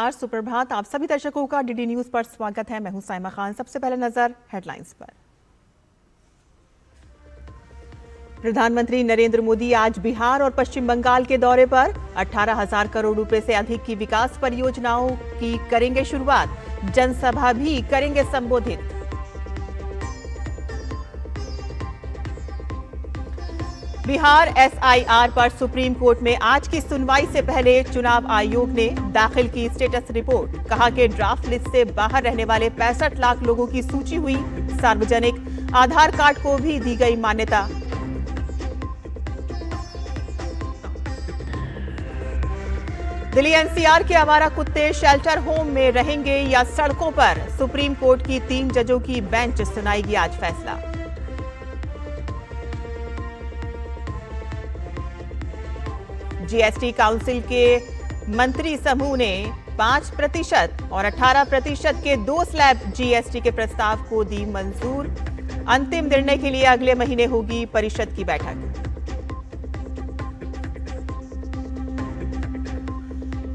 नमस्कार, सुप्रभात। आप सभी दर्शकों का डीडी न्यूज पर स्वागत है। मैं हूं साइमा खान। सबसे पहले नजर हेडलाइंस पर। प्रधानमंत्री नरेंद्र मोदी आज बिहार और पश्चिम बंगाल के दौरे पर 18,000 करोड़ रुपए से अधिक की विकास परियोजनाओं की करेंगे शुरुआत। जनसभा भी करेंगे संबोधित। बिहार एसआईआर पर सुप्रीम कोर्ट में आज की सुनवाई से पहले चुनाव आयोग ने दाखिल की स्टेटस रिपोर्ट। कहा कि ड्राफ्ट लिस्ट से बाहर रहने वाले 65 लाख लोगों की सूची हुई सार्वजनिक। आधार कार्ड को भी दी गई मान्यता। दिल्ली एनसीआर के आवारा कुत्ते शेल्टर होम में रहेंगे या सड़कों पर? सुप्रीम कोर्ट की 3 जजों की बेंच सुनाएगी आज फैसला। जीएसटी काउंसिल के मंत्री समूह ने 5% और 18% के 2 स्लैब जीएसटी के प्रस्ताव को दी मंजूर। अंतिम निर्णय के लिए अगले महीने होगी परिषद की बैठक।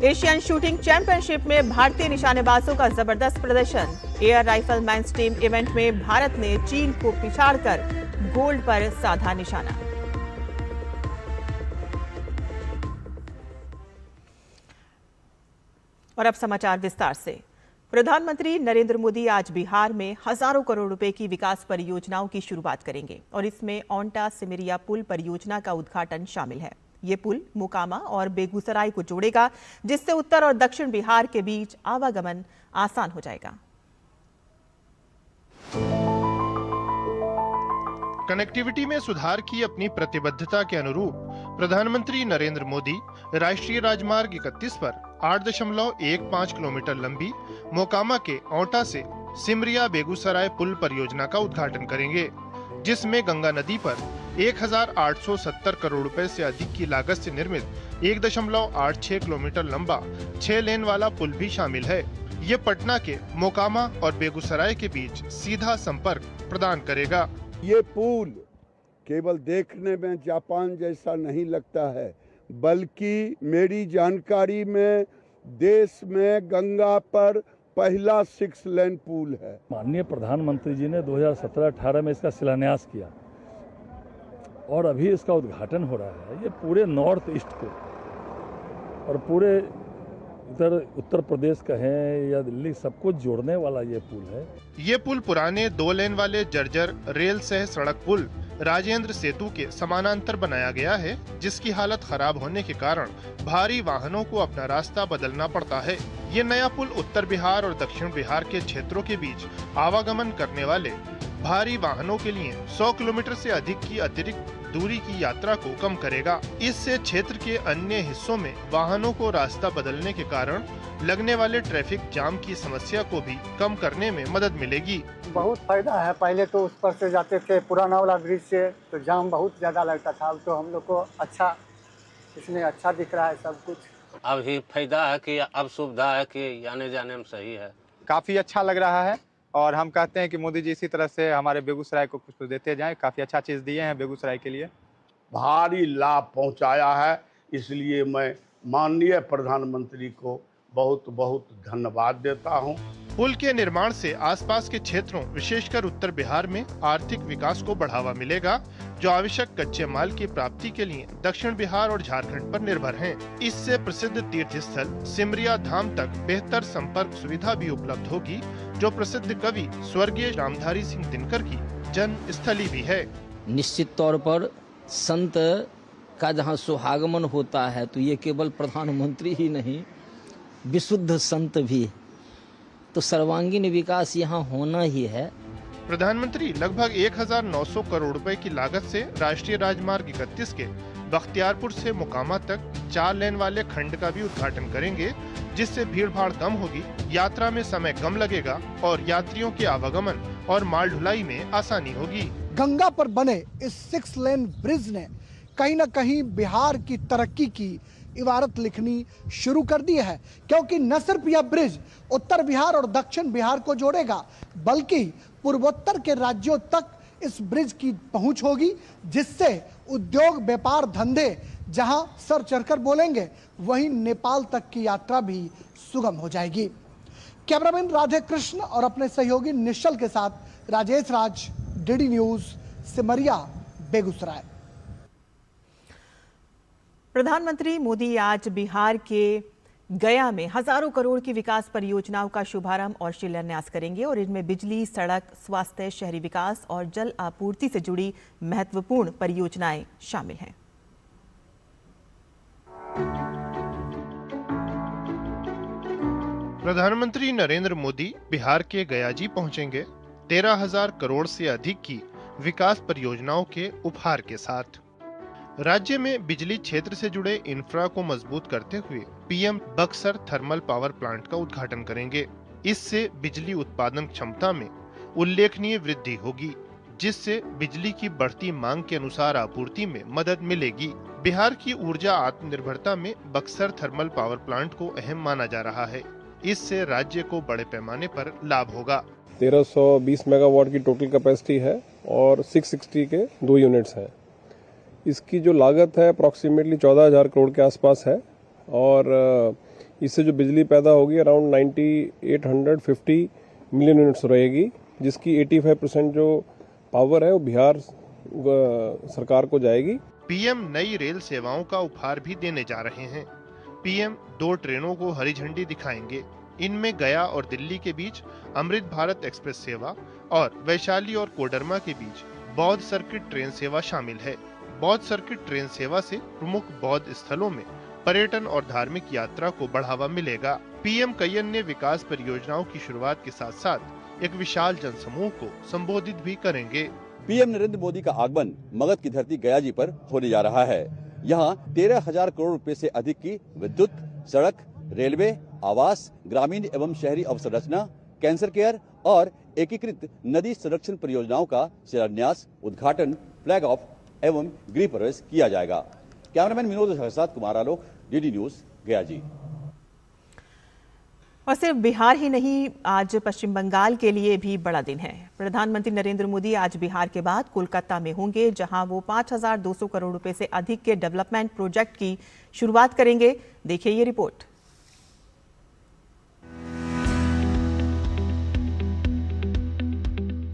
एशियन शूटिंग चैंपियनशिप में भारतीय निशानेबाजों का जबरदस्त प्रदर्शन। Air rifle men's team event में भारत ने चीन को पिछाड़कर गोल्ड पर साधा निशाना। और अब समाचार विस्तार से। प्रधानमंत्री नरेंद्र मोदी आज बिहार में हजारों करोड़ रुपए की विकास परियोजनाओं की शुरुआत करेंगे और इसमें ओंटा सिमरिया पुल परियोजना का उद्घाटन शामिल है। ये पुल मोकामा और बेगूसराय को जोड़ेगा, जिससे उत्तर और दक्षिण बिहार के बीच आवागमन आसान हो जाएगा। कनेक्टिविटी में सुधार की अपनी प्रतिबद्धता के अनुरूप प्रधानमंत्री नरेंद्र मोदी राष्ट्रीय राजमार्ग 31 पर 8.15 किलोमीटर लंबी मोकामा के ओंटा से सिमरिया बेगूसराय पुल परियोजना का उद्घाटन करेंगे, जिसमें गंगा नदी पर 1,870 करोड़ रुपए से अधिक की लागत से निर्मित 1.86 किलोमीटर लंबा 6 लेन वाला पुल भी शामिल है। ये पटना के मोकामा और बेगूसराय के बीच सीधा संपर्क प्रदान करेगा। ये पुल केवल देखने में जापान जैसा नहीं लगता है, बल्कि मेरी जानकारी में देश में गंगा पर पहला 6 लेन पुल है। माननीय प्रधानमंत्री जी ने 2017-18 में इसका शिलान्यास किया और अभी इसका उद्घाटन हो रहा है। ये पूरे नॉर्थ ईस्ट को और पूरे इधर उत्तर प्रदेश का है या दिल्ली, सबको जोड़ने वाला ये पुल है। ये पुल पुराने 2 लेन वाले जर्जर रेल सह सड़क पुल राजेंद्र सेतु के समानांतर बनाया गया है, जिसकी हालत खराब होने के कारण भारी वाहनों को अपना रास्ता बदलना पड़ता है। ये नया पुल उत्तर बिहार और दक्षिण बिहार के क्षेत्रों के बीच आवागमन करने वाले भारी वाहनों के लिए 100 किलोमीटर से अधिक की अतिरिक्त दूरी की यात्रा को कम करेगा। इससे क्षेत्र के अन्य हिस्सों में वाहनों को रास्ता बदलने के कारण लगने वाले ट्रैफिक जाम की समस्या को भी कम करने में मदद मिलेगी। बहुत फायदा है। पहले तो उस पर से जाते थे पुराना वाला ब्रिज से, तो जाम बहुत ज्यादा लगता था। अब तो हम लोग को इसमें अच्छा दिख रहा है सब कुछ। अब ही फायदा है कि अब सुविधा है कि आने जाने में सही है। काफी अच्छा लग रहा है और हम कहते हैं कि मोदी जी इसी तरह से हमारे बेगूसराय को कुछ देते जाएं। काफी अच्छा चीज दिए हैं बेगूसराय के लिए। भारी लाभ पहुंचाया है, इसलिए मैं माननीय प्रधानमंत्री को बहुत बहुत धन्यवाद देता हूं। पुल के निर्माण से आसपास के क्षेत्रों, विशेषकर उत्तर बिहार में आर्थिक विकास को बढ़ावा मिलेगा, जो आवश्यक कच्चे माल की प्राप्ति के लिए दक्षिण बिहार और झारखंड पर निर्भर हैं। इससे प्रसिद्ध तीर्थ स्थल सिमरिया धाम तक बेहतर संपर्क सुविधा भी उपलब्ध होगी, जो प्रसिद्ध कवि स्वर्गीय रामधारी सिंह दिनकर की जन्म स्थली भी है। निश्चित तौर पर संत का जहाँ सुहागमन होता है, तो ये केवल प्रधानमंत्री ही नहीं, विशुद्ध संत भी, तो सर्वांगीण विकास यहाँ होना ही है। प्रधानमंत्री लगभग 1,900 करोड़ रुपए की लागत से राष्ट्रीय राजमार्ग 31 के बख्तियारपुर से मोकामा तक 4 लेन वाले खंड का भी उद्घाटन करेंगे, जिससे भीड़ भाड़ कम होगी, यात्रा में समय कम लगेगा और यात्रियों के आवागमन और माल ढुलाई में आसानी होगी। गंगा पर बने इस 6 लेन ब्रिज ने कहीं न कहीं बिहार की तरक्की की इबारत लिखनी शुरू कर दी है, क्योंकि न सिर्फ यह ब्रिज उत्तर बिहार और दक्षिण बिहार को जोड़ेगा, बल्कि पूर्वोत्तर के राज्यों तक इस ब्रिज की पहुंच होगी, जिससे उद्योग, व्यापार, धंधे जहां सर चढ़कर बोलेंगे, वहीं नेपाल तक की यात्रा भी सुगम हो जाएगी। कैमरामैन राधे कृष्ण और अपने सहयोगी निश्चल के साथ राजेश राज, डीडी न्यूज, सिमरिया, बेगूसराय। प्रधानमंत्री मोदी आज बिहार के गया में हजारों करोड़ की विकास परियोजनाओं का शुभारंभ और शिलान्यास करेंगे और इनमें बिजली, सड़क, स्वास्थ्य, शहरी विकास और जल आपूर्ति से जुड़ी महत्वपूर्ण परियोजनाएं शामिल हैं। प्रधानमंत्री नरेंद्र मोदी बिहार के गयाजी पहुंचेंगे 13,000 करोड़ से अधिक की विकास परियोजनाओं के उपहार के साथ। राज्य में बिजली क्षेत्र से जुड़े इंफ्रा को मजबूत करते हुए PM Buxar thermal power plant का उद्घाटन करेंगे। इससे बिजली उत्पादन क्षमता में उल्लेखनीय वृद्धि होगी, जिससे बिजली की बढ़ती मांग के अनुसार आपूर्ति में मदद मिलेगी। बिहार की ऊर्जा आत्मनिर्भरता में बक्सर थर्मल पावर प्लांट को अहम माना जा रहा है। इससे राज्य को बड़े पैमाने पर लाभ होगा। 1320 मेगावाट की टोटल कैपेसिटी है और 660 के 2 यूनिट्स हैं। इसकी जो लागत है अप्रॉक्सीमेटली 14,000 करोड़ के आसपास है और इससे जो बिजली पैदा होगी अराउंड 9850 मिलियन यूनिट्स रहेगी, जिसकी 85% जो पावर है वो बिहार सरकार को जाएगी। पीएम नई रेल सेवाओं का उपहार भी देने जा रहे हैं। पीएम 2 ट्रेनों को हरी झंडी दिखाएंगे। इनमें गया और दिल्ली के बीच अमृत भारत एक्सप्रेस सेवा और वैशाली और कोडरमा के बीच बौद्ध सर्किट ट्रेन सेवा शामिल है। बौद्ध सर्किट ट्रेन सेवा से प्रमुख बौद्ध स्थलों में पर्यटन और धार्मिक यात्रा को बढ़ावा मिलेगा। पीएम कय्यन ने विकास परियोजनाओं की शुरुआत के साथ साथ एक विशाल जनसमूह को संबोधित भी करेंगे। पीएम नरेंद्र मोदी का आगमन मगध की धरती गयाजी पर होने जा रहा है। यहाँ 13,000 करोड़ रुपए से अधिक की विद्युत, सड़क, रेलवे, आवास, ग्रामीण एवं शहरी अवसंरचना, कैंसर केयर और एकीकृत नदी संरक्षण परियोजनाओं का शिलान्यास, उद्घाटन, फ्लैग ऑफ एवं गृह प्रवेश किया जाएगा। कैमरामैन विनोद के साथ कुमार आलोक, डीडी न्यूज, गयाजी। और सिर्फ बिहार ही नहीं, आज पश्चिम बंगाल के लिए भी बड़ा दिन है। प्रधानमंत्री नरेंद्र मोदी आज बिहार के बाद कोलकाता में होंगे, जहां वो 5,200 करोड़ रुपए से अधिक के डेवलपमेंट प्रोजेक्ट की शुरुआत करेंगे। देखिए ये रिपोर्ट।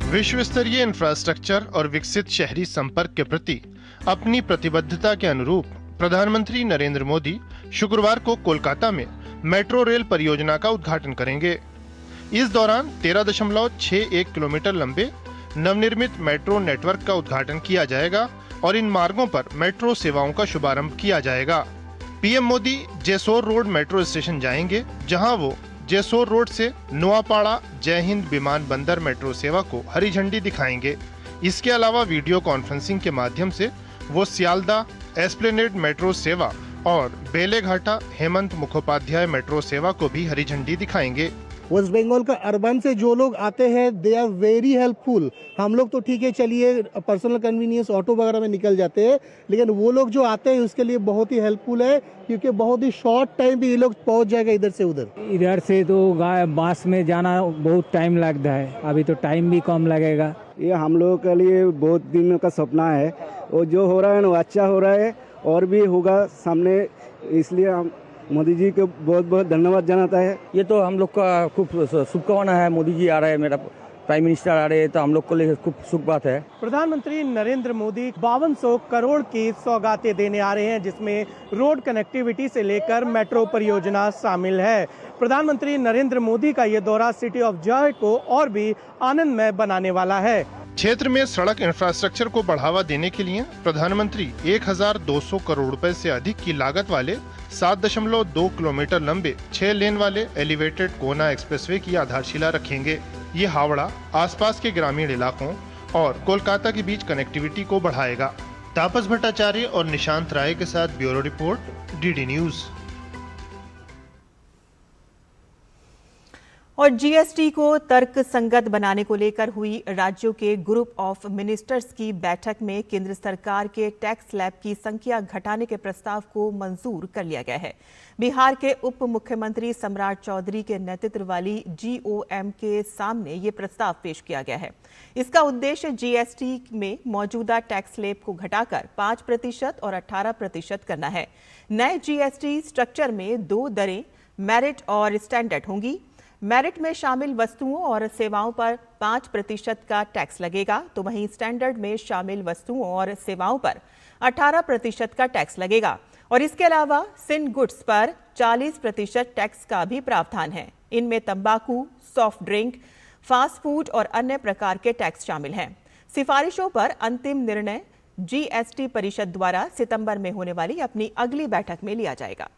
विश्व स्तरीय इंफ्रास्ट्रक्चर और विकसित शहरी संपर्क के प्रति अपनी प्रतिबद्धता के अनुरूप प्रधानमंत्री नरेंद्र मोदी शुक्रवार को कोलकाता में मेट्रो रेल परियोजना का उद्घाटन करेंगे। इस दौरान 13.61 किलोमीटर लंबे नवनिर्मित मेट्रो नेटवर्क का उद्घाटन किया जाएगा और इन मार्गों पर मेट्रो सेवाओं का शुभारंभ किया जाएगा। PM Modi Jessore road metro station जाएंगे, जहां वो जेसोर रोड से नुआपाड़ा जय हिंद विमान बंदर मेट्रो सेवा को हरी झंडी दिखाएंगे। इसके अलावा वीडियो कॉन्फ्रेंसिंग के माध्यम से वो सियालदा एस्प्लेनेड मेट्रो सेवा और बेलेघाटा हेमंत मुखोपाध्याय मेट्रो सेवा को भी हरी झंडी दिखाएंगे। वेस्ट बंगाल का अर्बन से जो लोग आते हैं दे आर वेरी हेल्पफुल। हम लोग तो ठीक है, चलिए पर्सनल कन्वीनियंस ऑटो वगैरह में निकल जाते हैं, लेकिन वो लोग जो आते हैं उसके लिए बहुत ही हेल्पफुल है, क्योंकि बहुत ही शॉर्ट टाइम भी ये लोग पहुंच जाएगा इधर से उधर। इधर से तो बस में जाना बहुत टाइम लगता है, अभी तो टाइम भी कम लगेगा। ये हम लोगों के लिए बहुत दिन का सपना है, और जो हो रहा है वो अच्छा हो रहा है और भी होगा सामने, इसलिए हम मोदी जी को बहुत बहुत धन्यवाद जनाता है। ये तो हम लोग का खूब शुभकामना है। मोदी जी आ रहे हैं, मेरा प्राइम मिनिस्टर आ रहे हैं, तो हम लोग को लिए खूब सुख बात है। प्रधानमंत्री नरेंद्र मोदी 5200 करोड़ की सौगातें देने आ रहे हैं, जिसमें रोड कनेक्टिविटी से लेकर मेट्रो परियोजना शामिल है। प्रधानमंत्री नरेंद्र मोदी का ये दौरा सिटी ऑफ जॉय को और भी आनंदमय बनाने वाला है। क्षेत्र में सड़क इंफ्रास्ट्रक्चर को बढ़ावा देने के लिए प्रधानमंत्री 1,200 करोड़ रुपए से अधिक की लागत वाले 7.2 किलोमीटर लंबे 6 लेन वाले एलिवेटेड कोना एक्सप्रेसवे की आधारशिला रखेंगे। ये हावड़ा, आसपास के ग्रामीण इलाकों और कोलकाता के बीच कनेक्टिविटी को बढ़ाएगा। तापस भट्टाचार्य और निशांत राय के साथ ब्यूरो रिपोर्ट, डीडी न्यूज। और जीएसटी को तर्क संगत बनाने को लेकर हुई राज्यों के ग्रुप ऑफ मिनिस्टर्स की बैठक में केंद्र सरकार के टैक्स स्लैब की संख्या घटाने के प्रस्ताव को मंजूर कर लिया गया है। बिहार के उप मुख्यमंत्री सम्राट चौधरी के नेतृत्व वाली जीओएम के सामने ये प्रस्ताव पेश किया गया है। इसका उद्देश्य जीएसटी में मौजूदा टैक्स स्लैब को घटाकर 5% और 18% करना है। नए जीएसटी स्ट्रक्चर में 2 दरें मेरिट और स्टैंडर्ड होंगी। मेरिट में शामिल वस्तुओं और सेवाओं पर 5% का टैक्स लगेगा, तो वहीं स्टैंडर्ड में शामिल वस्तुओं और सेवाओं पर 18% का टैक्स लगेगा। और इसके अलावा सिन गुड्स पर 40% टैक्स का भी प्रावधान है। इनमें तंबाकू, सॉफ्ट ड्रिंक, फास्ट फूड और अन्य प्रकार के टैक्स शामिल हैं। सिफारिशों पर अंतिम निर्णय जीएसटी परिषद द्वारा सितंबर में होने वाली अपनी अगली बैठक में लिया जाएगा।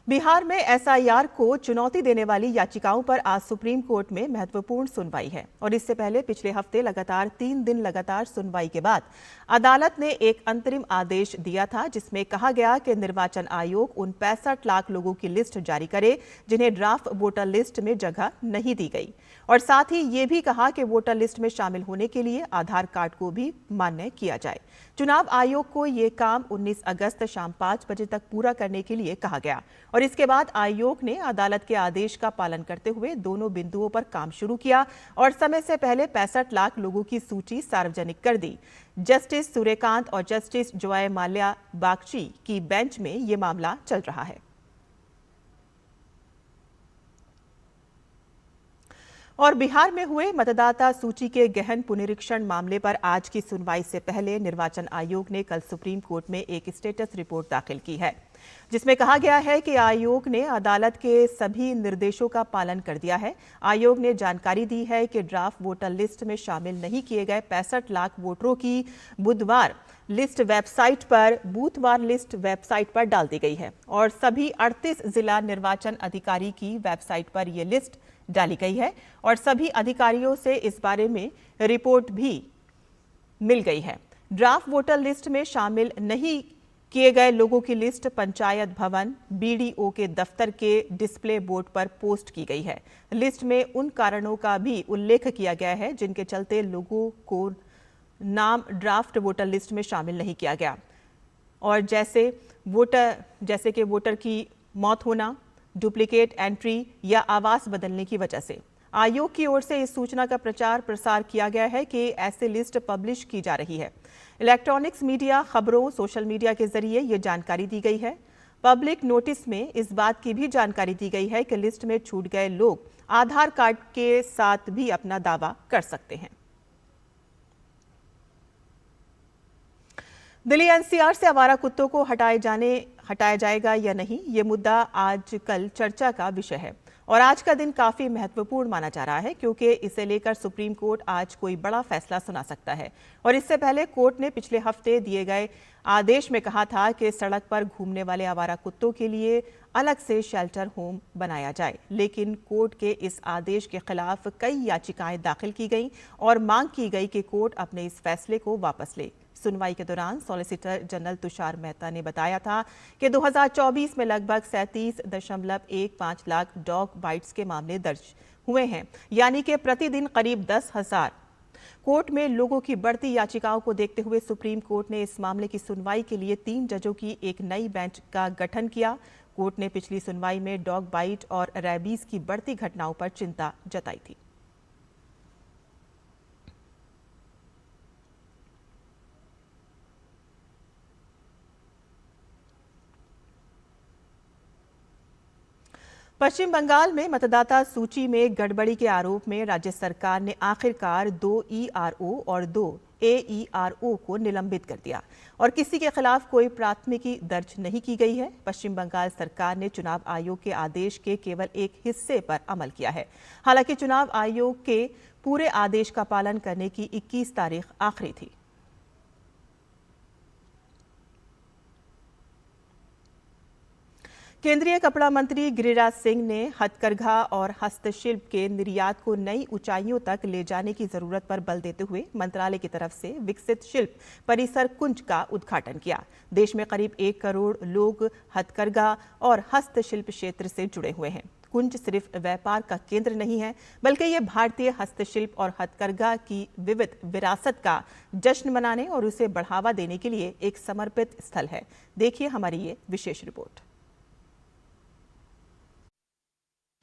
बिहार में एसआईआर को चुनौती देने वाली याचिकाओं पर आज सुप्रीम कोर्ट में महत्वपूर्ण सुनवाई है। और इससे पहले पिछले हफ्ते लगातार 3 दिन लगातार सुनवाई के बाद अदालत ने एक अंतरिम आदेश दिया था, जिसमें कहा गया कि निर्वाचन आयोग उन 65 लाख लोगों की लिस्ट जारी करे जिन्हें ड्राफ्ट वोटर लिस्ट में जगह नहीं दी गई। और साथ ही ये भी कहा कि वोटर लिस्ट में शामिल होने के लिए आधार कार्ड को भी मान्य किया जाए। चुनाव आयोग को ये काम 19 अगस्त शाम 5 बजे तक पूरा करने के लिए कहा गया। और इसके बाद आयोग ने अदालत के आदेश का पालन करते हुए दोनों बिंदुओं पर काम शुरू किया और समय से पहले 65 लाख लोगों की सूची सार्वजनिक कर दी। जस्टिस सूर्यकांत और जस्टिस जॉय माल्या बागची की बेंच में ये मामला चल रहा है। और बिहार में हुए मतदाता सूची के गहन पुनरीक्षण मामले पर आज की सुनवाई से पहले निर्वाचन आयोग ने कल सुप्रीम कोर्ट में एक स्टेटस रिपोर्ट दाखिल की है, जिसमें कहा गया है कि आयोग ने अदालत के सभी निर्देशों का पालन कर दिया है। आयोग ने जानकारी दी है कि ड्राफ्ट वोटर लिस्ट में शामिल नहीं किए गए 65 लाख वोटरों की बुधवार लिस्ट वेबसाइट पर बूथवार लिस्ट वेबसाइट पर डाल दी गई है और सभी 38 जिला निर्वाचन अधिकारी की वेबसाइट पर यह लिस्ट डाली गई है और सभी अधिकारियों से इस बारे में रिपोर्ट भी मिल गई है। ड्राफ्ट वोटर लिस्ट में शामिल नहीं किए गए लोगों की लिस्ट पंचायत भवन, बीडीओ के दफ्तर के डिस्प्ले बोर्ड पर पोस्ट की गई है। लिस्ट में उन कारणों का भी उल्लेख किया गया है जिनके चलते लोगों को नाम ड्राफ्ट वोटर लिस्ट में शामिल नहीं किया गया, और जैसे कि वोटर की मौत होना, डुप्लीकेट एंट्री या आवास बदलने की वजह से। आयोग की ओर से इस सूचना का प्रचार प्रसार किया गया है कि ऐसे लिस्ट पब्लिश की जा रही है। इलेक्ट्रॉनिक्स मीडिया, खबरों, सोशल मीडिया के जरिए ये जानकारी दी गई है। पब्लिक नोटिस में इस बात की भी जानकारी दी गई है कि लिस्ट में छूट गए लोग आधार कार्ड के साथ भी अपना दावा कर सकते हैं। दिल्ली एनसीआर से आवारा कुत्तों को हटाया जाएगा या नहीं, ये मुद्दा आजकल चर्चा का विषय है और आज का दिन काफी महत्वपूर्ण माना जा रहा है, क्योंकि इसे लेकर सुप्रीम कोर्ट आज कोई बड़ा फैसला सुना सकता है। और इससे पहले कोर्ट ने पिछले हफ्ते दिए गए आदेश में कहा था कि सड़क पर घूमने वाले आवारा कुत्तों के लिए अलग से शेल्टर होम बनाया जाए, लेकिन कोर्ट के इस आदेश के खिलाफ कई याचिकाएं दाखिल की गईं और मांग की गई कि कोर्ट अपने इस फैसले को वापस ले। सुनवाई के दौरान सॉलिसिटर जनरल तुषार मेहता ने बताया था कि 2024 में लगभग 37.15 लाख डॉग बाइट्स के मामले दर्ज हुए हैं, यानी कि प्रतिदिन करीब 10,000। कोर्ट में लोगों की बढ़ती याचिकाओं को देखते हुए सुप्रीम कोर्ट ने इस मामले की सुनवाई के लिए 3 जजों की एक नई बेंच का गठन किया। कोर्ट ने पिछली सुनवाई में डॉग बाइट और रैबीज की बढ़ती घटनाओं पर चिंता जताई थी। पश्चिम बंगाल में मतदाता सूची में गड़बड़ी के आरोप में राज्य सरकार ने आखिरकार 2 ईआरओ और 2 एईआरओ को निलंबित कर दिया और किसी के खिलाफ कोई प्राथमिकी दर्ज नहीं की गई है। पश्चिम बंगाल सरकार ने चुनाव आयोग के आदेश के केवल एक हिस्से पर अमल किया है। हालांकि चुनाव आयोग के पूरे आदेश का पालन करने की 21 तारीख आखिरी थी। केंद्रीय कपड़ा मंत्री गिरिराज सिंह ने हथकरघा और हस्तशिल्प के निर्यात को नई ऊंचाइयों तक ले जाने की जरूरत पर बल देते हुए मंत्रालय की तरफ से विकसित शिल्प परिसर कुंज का उद्घाटन किया। देश में करीब 1 करोड़ लोग हथकरघा और हस्तशिल्प क्षेत्र से जुड़े हुए हैं। कुंज सिर्फ व्यापार का केंद्र नहीं है, बल्कि ये भारतीय हस्तशिल्प और हथकरघा की विविध विरासत का जश्न मनाने और उसे बढ़ावा देने के लिए एक समर्पित स्थल है। देखिए हमारी ये विशेष रिपोर्ट।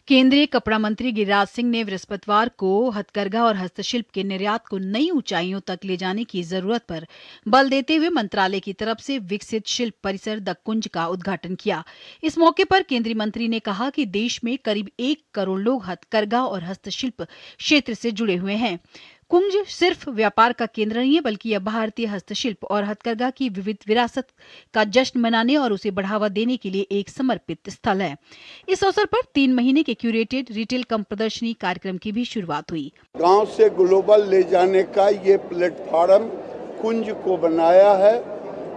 केंद्रीय कपड़ा मंत्री गिरिराज सिंह ने बृहस्पतिवार को हथकरघा और हस्तशिल्प के निर्यात को नई ऊंचाइयों तक ले जाने की जरूरत पर बल देते हुए मंत्रालय की तरफ से विकसित शिल्प परिसर द कुंज का उद्घाटन किया। इस मौके पर केंद्रीय मंत्री ने कहा कि देश में करीब 1 करोड़ लोग हथकरघा और हस्तशिल्प क्षेत्र से जुड़े हुए हैं। कुंज सिर्फ व्यापार का केंद्र नहीं है, बल्कि यह भारतीय हस्तशिल्प और हथकरघा की विविध विरासत का जश्न मनाने और उसे बढ़ावा देने के लिए एक समर्पित स्थल है। इस अवसर पर 3 महीने के क्यूरेटेड रिटेल कम प्रदर्शनी कार्यक्रम की भी शुरुआत हुई। गांव से ग्लोबल ले जाने का ये प्लेटफॉर्म कुंज को बनाया है।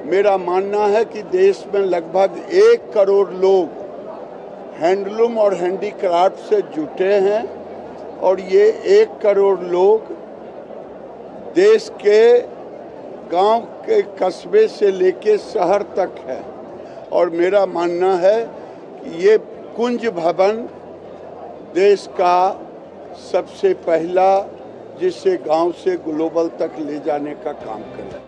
मेरा मानना है कि देश में लगभग 1 करोड़ लोग हैंडलूम और हैंडीक्राफ्ट से जुटे हैं और ये 1 करोड़ लोग देश के गांव के कस्बे से लेके शहर तक है। और मेरा मानना है कि ये कुंज भवन देश का सबसे पहला जिससे गांव से ग्लोबल तक ले जाने का काम करे।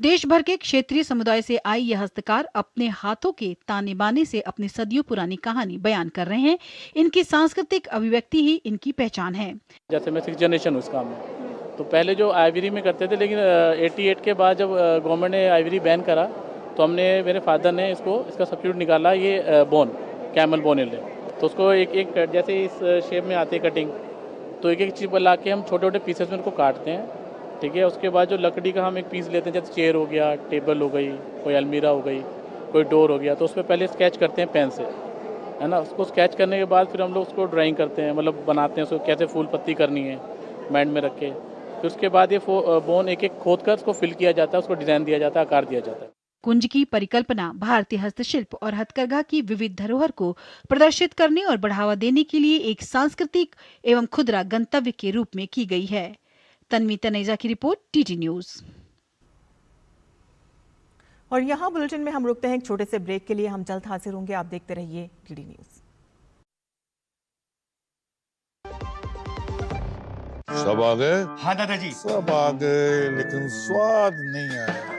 देश भर के क्षेत्रीय समुदाय से आई यह हस्तकार अपने हाथों के ताने बाने से अपनी सदियों पुरानी कहानी बयान कर रहे हैं। इनकी सांस्कृतिक अभिव्यक्ति ही इनकी पहचान है। जैसे मैं 6th जनरेशन उस काम में, तो पहले जो आइवरी में करते थे, लेकिन 88 के बाद जब गवर्नमेंट ने आइवरी बैन करा तो मेरे फादर ने इसका सब्स्टिट्यूट निकाला, ये बोन, कैमल बोन है। तो उसको एक जैसे इस शेप में आती है कटिंग, तो एक चीज़ ला के हम छोटे छोटे पीसेस में उनको काटते हैं, ठीक है। उसके बाद जो लकड़ी का हम एक पीस लेते हैं, जैसे चेयर हो गया, टेबल हो गई, कोई अलमीरा हो गई, कोई डोर हो गया, तो उस पर पहले स्केच करते हैं पेन से, है ना। उसको स्केच करने के बाद फिर हम लोग उसको ड्राइंग करते हैं, मतलब बनाते हैं उसको कैसे फूल पत्ती करनी है माइंड में रख के। फिर उसके बाद ये बोन एक खोद कर उसको फिल किया जाता है, उसको डिजाइन दिया जाता है, आकार दिया जाता है। कुंज की परिकल्पना भारतीय हस्तशिल्प और हथकरघा की विविध धरोहर को प्रदर्शित करने और बढ़ावा देने के लिए एक सांस्कृतिक एवं खुदरा गंतव्य के रूप में की गई है। तन्वी तनेजा की रिपोर्ट, टीटी न्यूज। और यहाँ बुलेटिन में हम रुकते हैं एक छोटे से ब्रेक के लिए। हम जल्द हाजिर होंगे, आप देखते रहिए टीटी न्यूज। सब आ गए? हाँ दादाजी, सब आ गए, लेकिन स्वाद नहीं आया।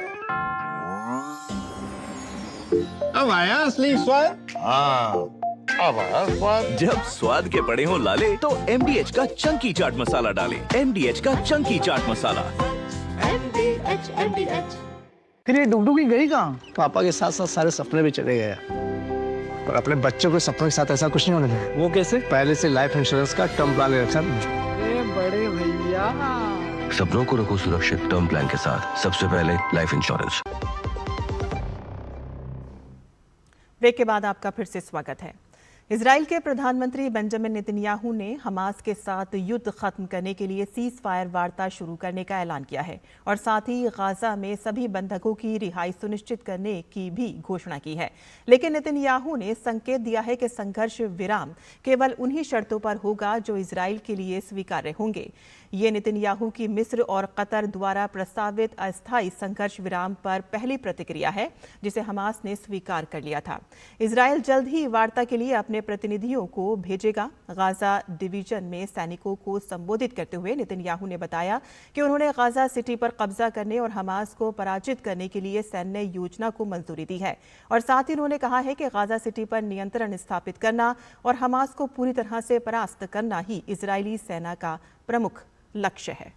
अब आया असली स्वाद। हाँ, अब आया स्वाद। जब स्वाद के पड़े हो लाले तो MDH का चंकी चाट मसाला डालें। MDH का चंकी चाट मसाला। MDH। फिर ये डुगडुगी गई कहाँ? पापा के साथ साथ सारे सपने भी चले गए, पर अपने बच्चों के सपनों के साथ ऐसा कुछ नहीं होने देना। वो कैसे? पहले से लाइफ इंश्योरेंस का टर्म प्लान ले रखा है। बड़े भैया, सपनों को रखो सुरक्षित टर्म प्लान के साथ, सबसे पहले लाइफ इंश्योरेंस। ब्रेक के बाद आपका फिर से स्वागत है। इजराइल के प्रधानमंत्री बेंजामिन नेतन्याहू ने हमास के साथ युद्ध खत्म करने के लिए सीज फायर वार्ता शुरू करने का ऐलान किया है और साथ ही गाजा में सभी बंधकों की रिहाई सुनिश्चित करने की भी घोषणा की है। लेकिन नेतन्याहू ने संकेत दिया है कि संघर्ष विराम केवल उन्हीं शर्तों पर होगा जो इजराइल के लिए स्वीकार्य होंगे। ये नेतन्याहू की मिस्र और कतर द्वारा प्रस्तावित अस्थायी संघर्ष विराम पर पहली प्रतिक्रिया है, जिसे हमास ने स्वीकार कर लिया था। इजराइल जल्द ही वार्ता के लिए अपने प्रतिनिधियों को भेजेगा। गाजा डिवीजन में सैनिकों को संबोधित करते हुए नेतन्याहू ने बताया कि उन्होंने गाजा सिटी पर कब्जा करने और हमास को पराजित करने के लिए सैन्य योजना को मंजूरी दी है और साथ ही उन्होंने कहा है कि गाजा सिटी पर नियंत्रण स्थापित करना और हमास को पूरी तरह से परास्त करना ही इजरायली सेना का प्रमुख लक्ष्य है।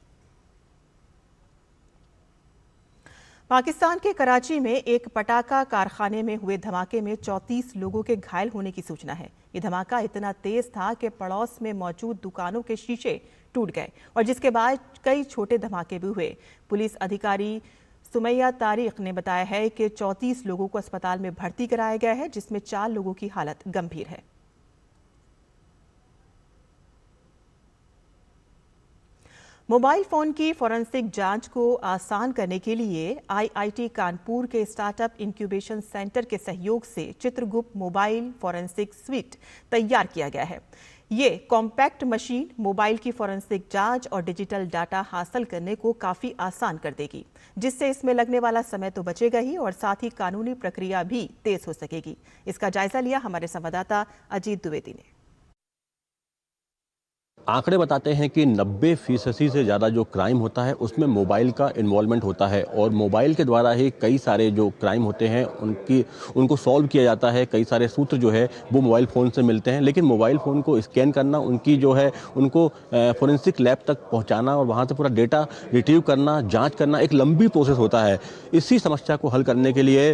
पाकिस्तान के कराची में एक पटाखा कारखाने में हुए धमाके में 34 लोगों के घायल होने की सूचना है। ये धमाका इतना तेज था कि पड़ोस में मौजूद दुकानों के शीशे टूट गए और जिसके बाद कई छोटे धमाके भी हुए। पुलिस अधिकारी सुमैया तारिक ने बताया है कि 34 लोगों को अस्पताल में भर्ती कराया गया है, जिसमें 4 लोगों की हालत गंभीर है। मोबाइल फोन की फॉरेंसिक जांच को आसान करने के लिए आईआईटी कानपुर के स्टार्टअप इंक्यूबेशन सेंटर के सहयोग से चित्रगुप्त मोबाइल फॉरेंसिक स्वीट तैयार किया गया है। ये कॉम्पैक्ट मशीन मोबाइल की फॉरेंसिक जांच और डिजिटल डाटा हासिल करने को काफी आसान कर देगी, जिससे इसमें लगने वाला समय तो बचेगा ही और साथ ही कानूनी प्रक्रिया भी तेज हो सकेगी। इसका जायजा लिया हमारे संवाददाता अजीत द्विवेदी ने। आंकड़े बताते हैं कि 90% से ज़्यादा जो क्राइम होता है उसमें मोबाइल का इन्वॉल्वमेंट होता है और मोबाइल के द्वारा ही कई सारे जो क्राइम होते हैं उनको सॉल्व किया जाता है। कई सारे सूत्र जो है वो मोबाइल फ़ोन से मिलते हैं, लेकिन मोबाइल फ़ोन को स्कैन करना, उनकी जो है उनको फोरेंसिक लैब तक पहुंचाना और वहां से पूरा डेटा रिट्रीव करना, जांच करना एक लंबी प्रोसेस होता है। इसी समस्या को हल करने के लिए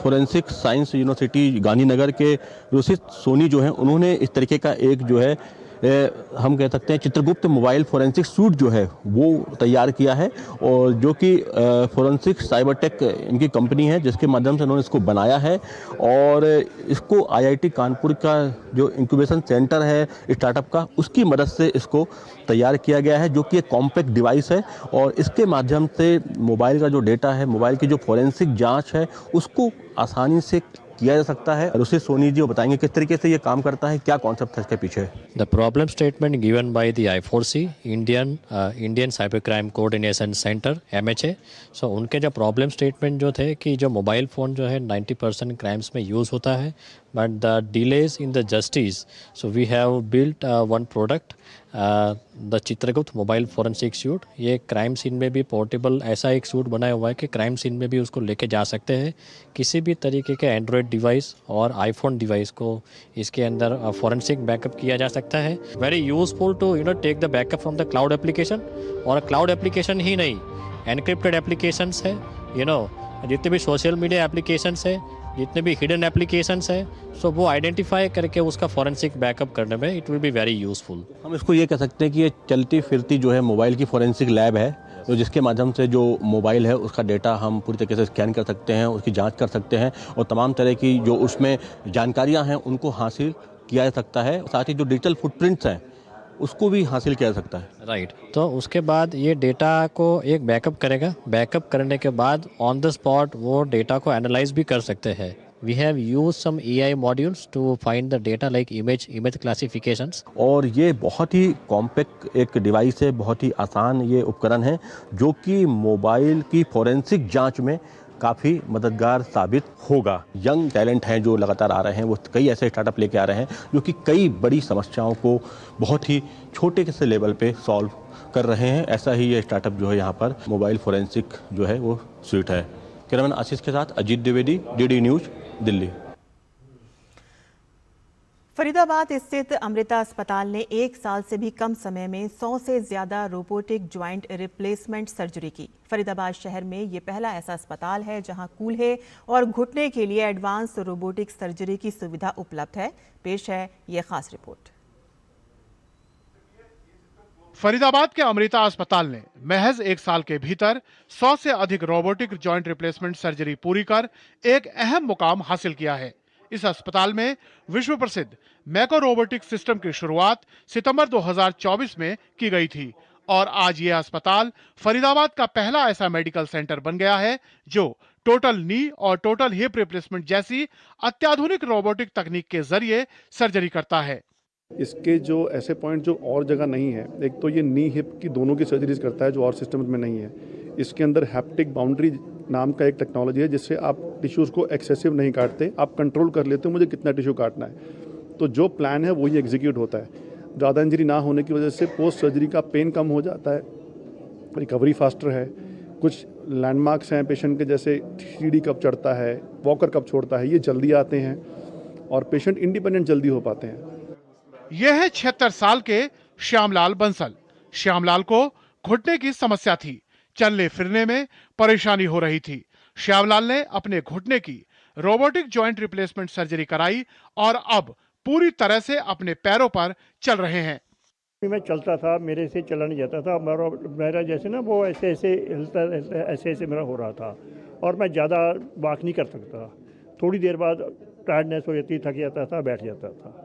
फोरेंसिक साइंस यूनिवर्सिटी गांधीनगर के रुचित सोनी जो है उन्होंने इस तरीके का एक जो है हम कह सकते हैं चित्रगुप्त मोबाइल फोरेंसिक सूट जो है वो तैयार किया है और जो कि फोरेंसिक साइबरटेक इनकी कंपनी है जिसके माध्यम से उन्होंने इसको बनाया है और इसको आईआईटी कानपुर का जो इंक्यूबेशन सेंटर है स्टार्टअप का उसकी मदद से इसको तैयार किया गया है, जो कि एक कॉम्पैक्ट डिवाइस है और इसके माध्यम से मोबाइल का जो डेटा है, मोबाइल की जो फोरेंसिक जाँच है उसको आसानी से किया जा सकता है। रुचित सोनी जी वो बताएंगे किस तरीके से ये काम करता है, क्या कॉन्सेप्ट है इसके पीछे। The problem statement given by the I4C Indian cyber crime coordination centre MHA। सो उनके जो प्रॉब्लम स्टेटमेंट जो थे कि जो मोबाइल फ़ोन जो है 90% क्राइम्स में यूज़ होता है, but the delays in the justice, so we have built one product the Chitragupta mobile forensic suite. ये क्राइम सीन में भी पोर्टेबल ऐसा एक सूट बनाया हुआ है कि क्राइम सीन में भी उसको लेके जा सकते हैं। किसी भी तरीके के एंड्रॉयड डिवाइस और आईफोन डिवाइस को इसके अंदर फोरेंसिक बैकअप किया जा सकता है। Very useful to take the backup from the cloud application, और क्लाउड एप्लीकेशन ही नहीं, एनक्रिप्टेड एप्लीकेशंस है, जितने भी सोशल मीडिया एप्लीकेशंस है, जितने भी हिडन एप्लीकेशंस है, सो वो आइडेंटिफाई करके उसका फॉरेंसिक बैकअप करने में it will be very useful. हम इसको ये कह सकते हैं कि ये चलती फिरती जो है मोबाइल की फोरेंसिक लैब है, तो जिसके माध्यम से जो मोबाइल है उसका डेटा हम पूरी तरीके से स्कैन कर सकते हैं, उसकी जांच कर सकते हैं और तमाम तरह की जो उसमें जानकारियां हैं उनको हासिल किया जा सकता है। साथ ही जो डिजिटल फुटप्रिंट्स हैं उसको भी हासिल किया जा सकता है। राइट, तो उसके बाद ये डेटा को एक बैकअप करेगा, बैकअप करने के बाद ऑन द स्पॉट वो डेटा को एनालाइज भी कर सकते हैं। We have used some AI modules to find the data like image classifications। और ये बहुत ही कॉम्पैक्ट एक डिवाइस है, बहुत ही आसान ये उपकरण है जो कि मोबाइल की फोरेंसिक जांच में काफ़ी मददगार साबित होगा। यंग टैलेंट हैं जो लगातार आ रहे हैं, वो कई ऐसे स्टार्टअप लेके आ रहे हैं जो कि कई बड़ी समस्याओं को बहुत ही छोटे से लेवल पे सॉल्व कर रहे हैं। ऐसा ही ये स्टार्टअप जो है यहाँ पर मोबाइल फोरेंसिक जो है वो स्वीट है। कैमरामैन आशीष के साथ अजीत द्विवेदी, DD न्यूज़, दिल्ली। फरीदाबाद स्थित अमृता अस्पताल ने 1 साल से भी कम समय में 100 से ज्यादा रोबोटिक ज्वाइंट रिप्लेसमेंट सर्जरी की। फरीदाबाद शहर में ये पहला ऐसा अस्पताल है जहां कूल्हे और घुटने के लिए एडवांस रोबोटिक सर्जरी की सुविधा उपलब्ध है। पेश है ये खास रिपोर्ट। फरीदाबाद के अमृता अस्पताल ने महज 1 साल के भीतर 100 से अधिक रोबोटिक जॉइंट रिप्लेसमेंट सर्जरी पूरी कर एक अहम मुकाम हासिल किया है। इस अस्पताल में विश्व प्रसिद्ध मैको रोबोटिक सिस्टम की शुरुआत सितंबर 2024 में की गई थी और आज ये अस्पताल फरीदाबाद का पहला ऐसा मेडिकल सेंटर बन गया है जो टोटल नी और टोटल हिप रिप्लेसमेंट जैसी अत्याधुनिक रोबोटिक तकनीक के जरिए सर्जरी करता है। इसके जो ऐसे पॉइंट जो और जगह नहीं है, एक तो ये नी हिप की दोनों की सर्जरीज करता है जो और सिस्टम में नहीं है। इसके अंदर हैप्टिक बाउंड्री नाम का एक टेक्नोलॉजी है जिससे आप टिश्यूज़ को एक्सेसिव नहीं काटते, आप कंट्रोल कर लेते हो मुझे कितना टिश्यू काटना है। तो जो प्लान है वही एग्जीक्यूट होता है। ज़्यादा इंजरी ना होने की वजह से पोस्ट सर्जरी का पेन कम हो जाता है, रिकवरी फास्टर है। कुछ लैंडमार्क्स हैं पेशेंट के, जैसे सीढ़ी कब चढ़ता है, वॉकर कब छोड़ता है, ये जल्दी आते हैं और पेशेंट इंडिपेंडेंट जल्दी हो पाते हैं। यह है 76 साल के श्यामलाल बंसल। श्यामलाल को घुटने की समस्या थी, चलने फिरने में परेशानी हो रही थी। श्यामलाल ने अपने घुटने की रोबोटिक जॉइंट रिप्लेसमेंट सर्जरी कराई और अब पूरी तरह से अपने पैरों पर चल रहे हैं। मैं चलता था, मेरे से चला नहीं जाता था, मेरा जैसे ना वो ऐसे ऐसे हिलता ऐसे मेरा हो रहा था और मैं ज़्यादा वॉक नहीं कर सकता। थोड़ी देर बाद टायर्डनेस हो जाती, थक जाता था, बैठ जाता था।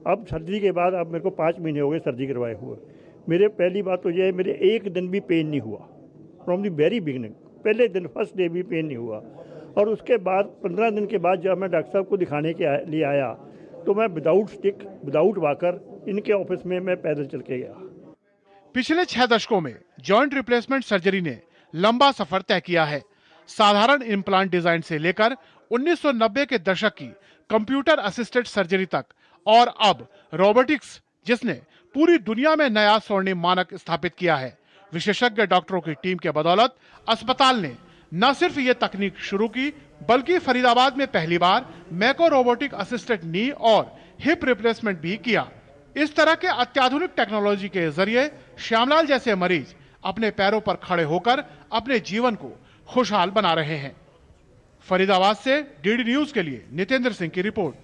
अब सर्जरी के बाद अब मेरे को 5 महीने हो गए सर्जरी करवाए हुए। मेरे पहली बात तो यह है, मेरे एक दिन भी पेन नहीं हुआ फ्रॉम दी वेरी बिगनिंग। पहले दिन फर्स्ट डे भी पेन नहीं हुआ। और उसके बाद 15 दिन के बाद जब मैं डॉक्टर साहब को दिखाने के लिए आया तो मैं विदाउट स्टिक विदाउट वॉकर इनके ऑफिस में मैं पैदल चल के गया। पिछले 6 दशकों में जॉइंट रिप्लेसमेंट सर्जरी ने लंबा सफर तय किया है। साधारण इम्प्लांट डिजाइन से लेकर 1990 के दशक की कंप्यूटर असिस्टेड सर्जरी तक, और अब रोबोटिक्स, जिसने पूरी दुनिया में नया स्वर्णिम मानक स्थापित किया है। विशेषज्ञ डॉक्टरों की टीम के बदौलत अस्पताल ने न सिर्फ ये तकनीक शुरू की, बल्कि फरीदाबाद में पहली बार मैको रोबोटिक असिस्टेड नी और हिप रिप्लेसमेंट भी किया। इस तरह के अत्याधुनिक टेक्नोलॉजी के जरिए श्यामलाल जैसे मरीज अपने पैरों पर खड़े होकर अपने जीवन को खुशहाल बना रहे हैं। फरीदाबाद से डीडी न्यूज के लिए नितेंद्र सिंह की रिपोर्ट।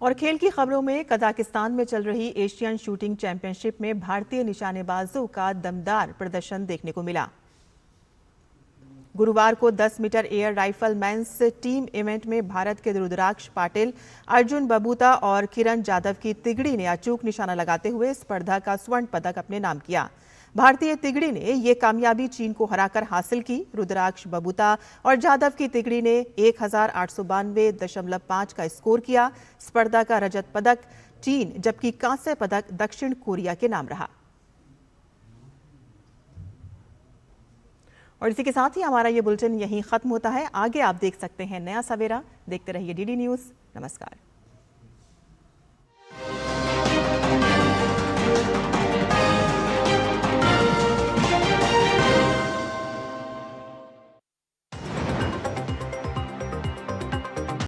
और खेल की खबरों में कजाकिस्तान में चल रही एशियन शूटिंग चैंपियनशिप में भारतीय निशानेबाजों का दमदार प्रदर्शन देखने को मिला। गुरुवार को 10 metre air rifle men's team event में भारत के रुद्राक्ष पाटिल, अर्जुन बबूता और किरण जाधव की तिगड़ी ने अचूक निशाना लगाते हुए स्पर्धा का स्वर्ण पदक अपने नाम किया। भारतीय तिगड़ी ने ये कामयाबी चीन को हराकर हासिल की। रुद्राक्ष बबूता और जाधव की तिगड़ी ने 1892.5 का स्कोर किया। स्पर्धा का रजत पदक चीन, जबकि कांस्य पदक दक्षिण कोरिया के नाम रहा। और इसी के साथ ही हमारा ये बुलेटिन यहीं खत्म होता है। आगे आप देख सकते हैं नया सवेरा। देखते रहिए डीडी न्यूज। नमस्कार।